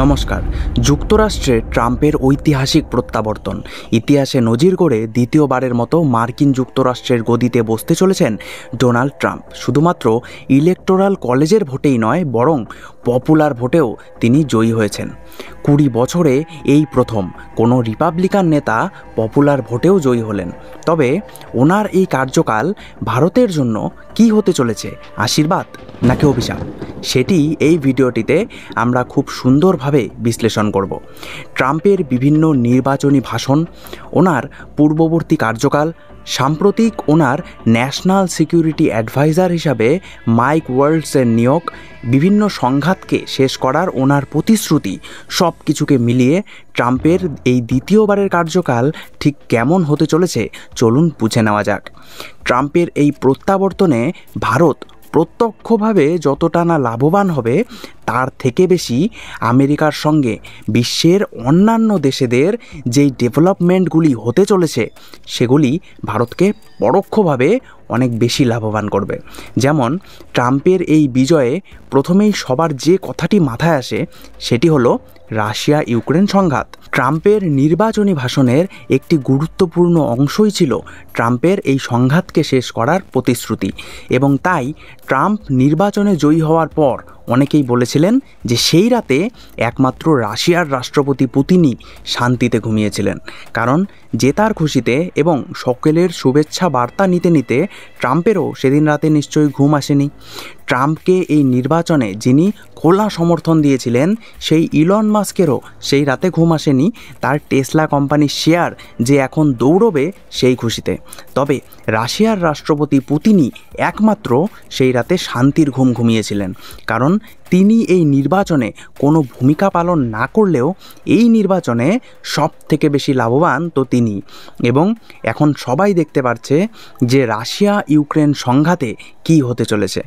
নমস্কার। যুক্তরাষ্ট্রে ট্রাম্পের ঐতিহাসিক প্রত্যাবর্তন ইতিহাসে নজির গড়ে দ্বিতীয়বারের মতো মার্কিন যুক্তরাষ্ট্রের গদিতে বসতে চলেছেন ডোনাল্ড ট্রাম্প। শুধুমাত্র ইলেকটোরাল কলেজের ভোটেই নয়, বরং পপুলার ভোটেও তিনি জয়ী হয়েছেন। 20 বছরে এই প্রথম কোনো রিপাবলিকান নেতা পপুলার ভোটেও জয়ী হলেন। তবে ওনার এই কার্যকাল ভারতের জন্য কি হতে চলেছে, আশীর্বাদ নাকি অভিশাপ, সেটি এই ভিডিওটিতে আমরা খুব সুন্দরভাবে বিশ্লেষণ করব। ট্রাম্পের বিভিন্ন নির্বাচনী ভাষণ, ওনার পূর্ববর্তী কার্যকাল, সাম্প্রতিক ওনার ন্যাশনাল সিকিউরিটি অ্যাডভাইজার হিসাবে মাইক ওয়ালটজের নিয়োগ, বিভিন্ন সংঘাতকে শেষ করার ওনার প্রতিশ্রুতি, সব কিছুকে মিলিয়ে ট্রাম্পের এই দ্বিতীয়বারের কার্যকাল ঠিক কেমন হতে চলেছে চলুন বুঝে নেওয়া যাক। ট্রাম্পের এই প্রত্যাবর্তনে ভারত প্রত্যক্ষভাবে যতটা না লাভবান হবে, তার থেকে বেশি আমেরিকার সঙ্গে বিশ্বের অন্যান্য দেশেদের যেই ডেভেলপমেন্টগুলি হতে চলেছে সেগুলি ভারতকে পরোক্ষভাবে অনেক বেশি লাভবান করবে। যেমন ট্রাম্পের এই বিজয়ে প্রথমেই সবার যে কথাটি মাথায় আসে সেটি হলো রাশিয়া ইউক্রেন সংঘাত। ট্রাম্পের নির্বাচনী ভাষণের একটি গুরুত্বপূর্ণ অংশই ছিল ট্রাম্পের এই সংঘাতকে শেষ করার প্রতিশ্রুতি, এবং তাই ট্রাম্প নির্বাচনে জয়ী হওয়ার পর অনেকেই বলেছিলেন যে সেই রাতে একমাত্র রাশিয়ার রাষ্ট্রপতি পুতিনই শান্তিতে ঘুমিয়েছিলেন, কারণ জেতার খুশিতে এবং সকলের শুভেচ্ছা বার্তা নিতে নিতে ট্রাম্পেরও সেদিন রাতে নিশ্চয়ই ঘুম আসেনি। ট্রাম্পকে এই নির্বাচনে যিনি খোলা সমর্থন দিয়েছিলেন সেই ইলন মাস্কেরও সেই রাতে ঘুম আসেনি, তার টেসলা কোম্পানির শেয়ার যে এখন দৌড়বে সেই খুশিতে। তবে রাশিয়ার রাষ্ট্রপতি পুতিনই একমাত্র সেই রাতে শান্তির ঘুম ঘুমিয়েছিলেন, কারণ তিনি এই নির্বাচনে কোনো ভূমিকা পালন না করলেও এই নির্বাচনে সব থেকে বেশি লাভবান তো তিনি। এবং এখন সবাই দেখতে পাচ্ছে যে রাশিয়া ইউক্রেন সংঘাতে কি হতে চলেছে।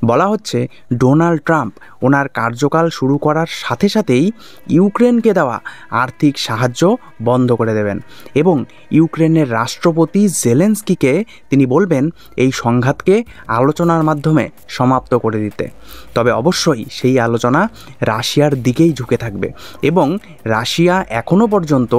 বলা হচ্ছে ডোনাল্ড ট্রাম্প ওনার কার্যকাল শুরু করার সাথে সাথেই ইউক্রেনকে দেওয়া আর্থিক সাহায্য বন্ধ করে দেবেন এবং ইউক্রেনের রাষ্ট্রপতি জেলেনস্কিকে তিনি বলবেন এই সংঘাতকে আলোচনার মাধ্যমে সমাপ্ত করে দিতে। তবে অবশ্যই সেই আলোচনা রাশিয়ার দিকেই ঝুঁকে থাকবে এবং রাশিয়া এখনও পর্যন্ত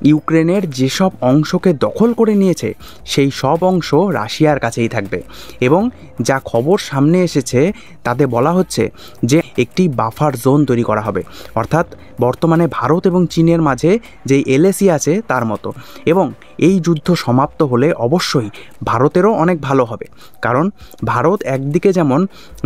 ইউক্রেনের যেসব অংশকে দখল করে নিয়েছে সেই সব অংশ রাশিয়ার কাছেই থাকবে। এবং যা খবর সামনে এসেছে তাতে বলা হচ্ছে যে একটি বাফার জোন তৈরি করা হবে, অর্থাৎ বর্তমানে ভারত এবং চীনের মাঝে যেই এলএসি আছে তার মতো। এবং এই যুদ্ধ সমাপ্ত হলে অবশ্যই ভারতেরও অনেক ভালো হবে, কারণ ভারত একদিকে যেমন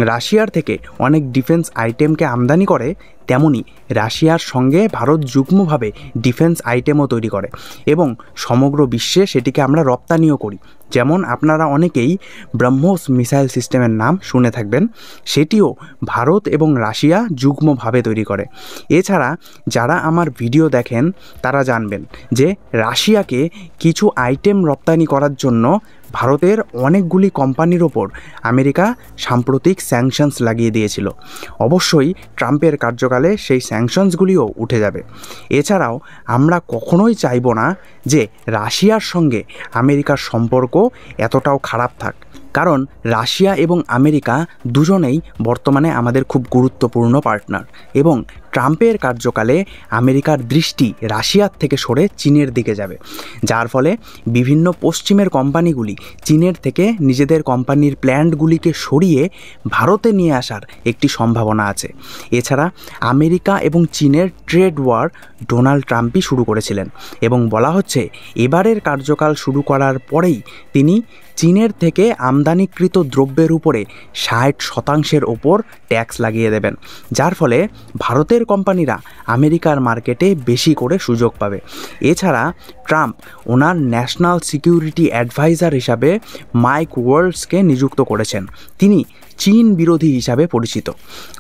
রাশিয়ার থেকে অনেক ডিফেন্স আইটেমকে আমদানি করে, তেমনি রাশিয়ার সঙ্গে ভারত যুগ্মভাবে ডিফেন্স আইটেমও তৈরি করে এবং সমগ্র বিশ্বে সেটিকে আমরা রপ্তানিও করি। যেমন আপনারা অনেকেই ব্রহ্মোস মিসাইল সিস্টেমের নাম শুনে থাকবেন, সেটিও ভারত এবং রাশিয়া যুগ্মভাবে তৈরি করে। এছাড়া যারা আমার ভিডিও দেখেন তারা জানবেন যে রাশিয়াকে কিছু আইটেম রপ্তানি করার জন্য ভারতের অনেকগুলি কোম্পানির ওপর আমেরিকা সাম্প্রতিক স্যাংশনস লাগিয়ে দিয়েছিল। অবশ্যই ট্রাম্পের কার্যকালে সেই স্যাংশনসগুলিও উঠে যাবে। এছাড়াও আমরা কখনোই চাইব না যে রাশিয়ার সঙ্গে আমেরিকার সম্পর্ক এতটাও খারাপ থাক, কারণ রাশিয়া এবং আমেরিকা দুজনেই বর্তমানে আমাদের খুব গুরুত্বপূর্ণ পার্টনার এবং ট্রাম্পের কার্যকালে আমেরিকার দৃষ্টি রাশিয়ার থেকে সরে চীনের দিকে যাবে, যার ফলে বিভিন্ন পশ্চিমের কোম্পানিগুলি চীনের থেকে নিজেদের কোম্পানির প্ল্যান্টগুলিকে সরিয়ে ভারতে নিয়ে আসার একটি সম্ভাবনা আছে। এছাড়া আমেরিকা এবং চীনের ট্রেড ওয়ার ডোনাল্ড ট্রাম্পই শুরু করেছিলেন এবং বলা হচ্ছে এবারের কার্যকাল শুরু করার পরেই তিনি চীনের থেকে আমদানিকৃত দ্রব্যের উপরে 60% ওপর ট্যাক্স লাগিয়ে দেবেন, যার ফলে ভারতের কোম্পানিরা আমেরিকার মার্কেটে বেশি করে সুযোগ পাবে। এছাড়া ট্রাম্প ওনার ন্যাশনাল সিকিউরিটি অ্যাডভাইজার হিসাবে মাইক ওয়ালটজকে নিযুক্ত করেছেন। তিনি চীন বিরোধী হিসাবে পরিচিত।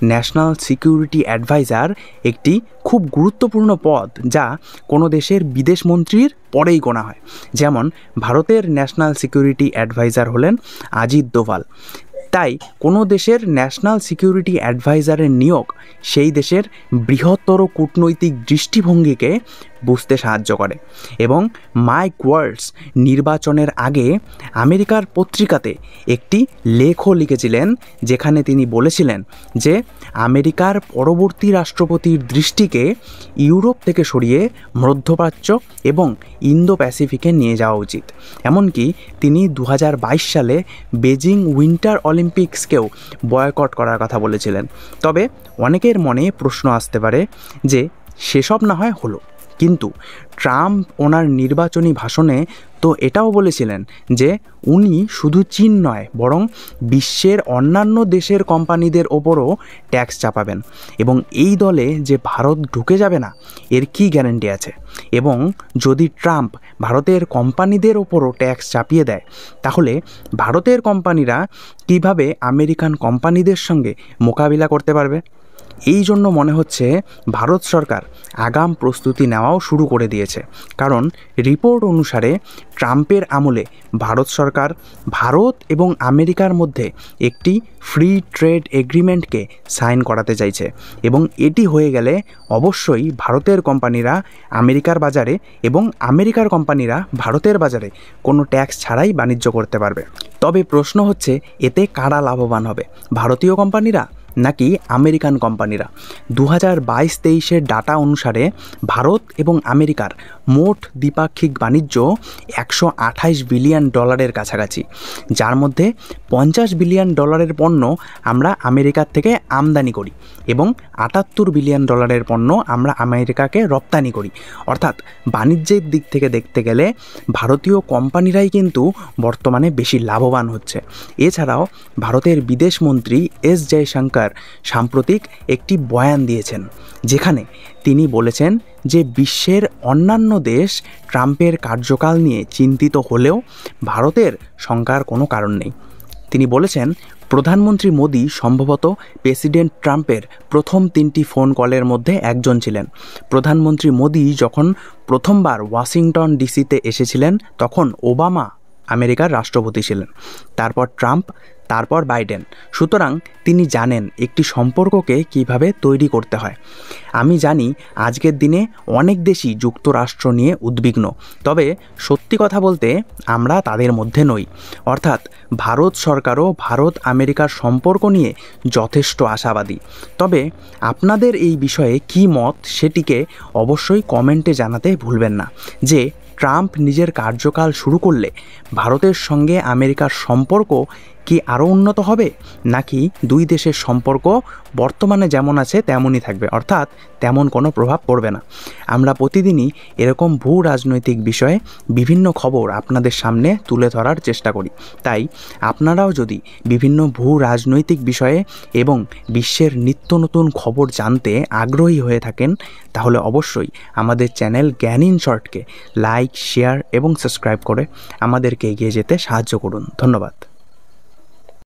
ন্যাশনাল সিকিউরিটি অ্যাডভাইজার একটি খুব গুরুত্বপূর্ণ পদ, যা কোনো দেশের বিদেশ মন্ত্রীর পরেই গোনা হয়। যেমন ভারতের ন্যাশনাল সিকিউরিটি অ্যাডভাইজার হলেন অজিত দোভাল। তাই কোনো দেশের ন্যাশনাল সিকিউরিটি অ্যাডভাইজারের নিয়োগ সেই দেশের বৃহত্তর কূটনৈতিক দৃষ্টিভঙ্গিকে বুঝতে সাহায্য করে। এবং মাইক ওয়ালটজ নির্বাচনের আগে আমেরিকার পত্রিকাতে একটি লেখও লিখেছিলেন, যেখানে তিনি বলেছিলেন যে আমেরিকার পরবর্তী রাষ্ট্রপতির দৃষ্টিকে ইউরোপ থেকে সরিয়ে মধ্যপ্রাচ্য এবং ইন্দো প্যাসিফিকে নিয়ে যাওয়া উচিত। এমনকি তিনি 2022 সালে বেজিং উইন্টার অলিম্পিক্সকেও বয়কট করার কথা বলেছিলেন। তবে অনেকের মনে প্রশ্ন আসতে পারে যে সেসব না হয় হলো, কিন্তু ট্রাম্প ওনার নির্বাচনী ভাষণে তো এটাও বলেছিলেন যে উনি শুধু চীন নয়, বরং বিশ্বের অন্যান্য দেশের কোম্পানিদের ওপরও ট্যাক্স চাপাবেন। এবং এই দলে যে ভারত ঢুকে যাবে না, এর কি গ্যারান্টি আছে? এবং যদি ট্রাম্প ভারতের কোম্পানিদের ওপরও ট্যাক্স চাপিয়ে দেয়, তাহলে ভারতের কোম্পানিরা কিভাবে আমেরিকান কোম্পানিদের সঙ্গে মোকাবিলা করতে পারবে? এই জন্য মনে হচ্ছে ভারত সরকার আগাম প্রস্তুতি নেওয়াও শুরু করে দিয়েছে। কারণ রিপোর্ট অনুসারে ট্রাম্পের আমলে ভারত সরকার ভারত এবং আমেরিকার মধ্যে একটি ফ্রি ট্রেড এগ্রিমেন্টকে সাইন করাতে চাইছে। এবং এটি হয়ে গেলে অবশ্যই ভারতের কোম্পানিরা আমেরিকার বাজারে এবং আমেরিকার কোম্পানিরা ভারতের বাজারে কোনো ট্যাক্স ছাড়াই বাণিজ্য করতে পারবে। তবে প্রশ্ন হচ্ছে, এতে কারা লাভবান হবে, ভারতীয় কোম্পানিরা নাকি আমেরিকান কোম্পানিরা? 2022-23 ডাটা অনুসারে ভারত এবং আমেরিকার মোট দ্বিপাক্ষিক বাণিজ্য $128 বিলিয়ন কাছাকাছি, যার মধ্যে $50 বিলিয়ন পণ্য আমরা আমেরিকার থেকে আমদানি করি এবং $78 বিলিয়ন পণ্য আমরা আমেরিকাকে রপ্তানি করি। অর্থাৎ বাণিজ্যের দিক থেকে দেখতে গেলে ভারতীয় কোম্পানিরাই কিন্তু বর্তমানে বেশি লাভবান হচ্ছে। এছাড়াও ভারতের বিদেশমন্ত্রী এস জয়শঙ্কর সাম্প্রতিক একটি বয়ান দিয়েছেন, যেখানে তিনি বলেছেন যে বিশ্বের অন্যান্য দেশ ট্রাম্পের কার্যকাল নিয়ে চিন্তিত হলেও ভারতের শঙ্কার কোনো কারণ নেই। তিনি বলেছেন, প্রধানমন্ত্রী মোদি সম্ভবত প্রেসিডেন্ট ট্রাম্পের প্রথম 3টি ফোন কলের মধ্যে একজন ছিলেন। প্রধানমন্ত্রী মোদি যখন প্রথমবার ওয়াশিংটন ডিসিতে এসেছিলেন, তখন ওবামা আমেরিকার রাষ্ট্রপতি ছিলেন, তারপর ট্রাম্প, তারপর বাইডেন। সুতরাং তিনি জানেন একটি সম্পর্ককে কিভাবে তৈরি করতে হয়। আমি জানি আজকের দিনে অনেক দেশই যুক্তরাষ্ট্র নিয়ে উদ্বিগ্ন, তবে সত্যি কথা বলতে আমরা তাদের মধ্যে নই। অর্থাৎ ভারত সরকারও ভারত আমেরিকার সম্পর্ক নিয়ে যথেষ্ট আশাবাদী। তবে আপনাদের এই বিষয়ে কী মত, সেটিকে অবশ্যই কমেন্টে জানাতে ভুলবেন না। যে ট্রাম্প নিজের কার্যকাল শুরু করলে ভারতের সঙ্গে আমেরিকার সম্পর্ক কি আরও উন্নত হবে, নাকি দুই দেশের সম্পর্ক বর্তমানে যেমন আছে তেমনই থাকবে, অর্থাৎ তেমন কোনো প্রভাব পড়বে না? আমরা প্রতিদিনই এরকম ভূ রাজনৈতিক বিষয়ে বিভিন্ন খবর আপনাদের সামনে তুলে ধরার চেষ্টা করি। তাই আপনারাও যদি বিভিন্ন ভূ রাজনৈতিক বিষয়ে এবং বিশ্বের নিত্য নতুন খবর জানতে আগ্রহী হয়ে থাকেন, তাহলে অবশ্যই আমাদের চ্যানেল জ্ঞান ইন শর্টকে লাইক, শেয়ার এবং সাবস্ক্রাইব করে আমাদেরকে এগিয়ে যেতে সাহায্য করুন। ধন্যবাদ।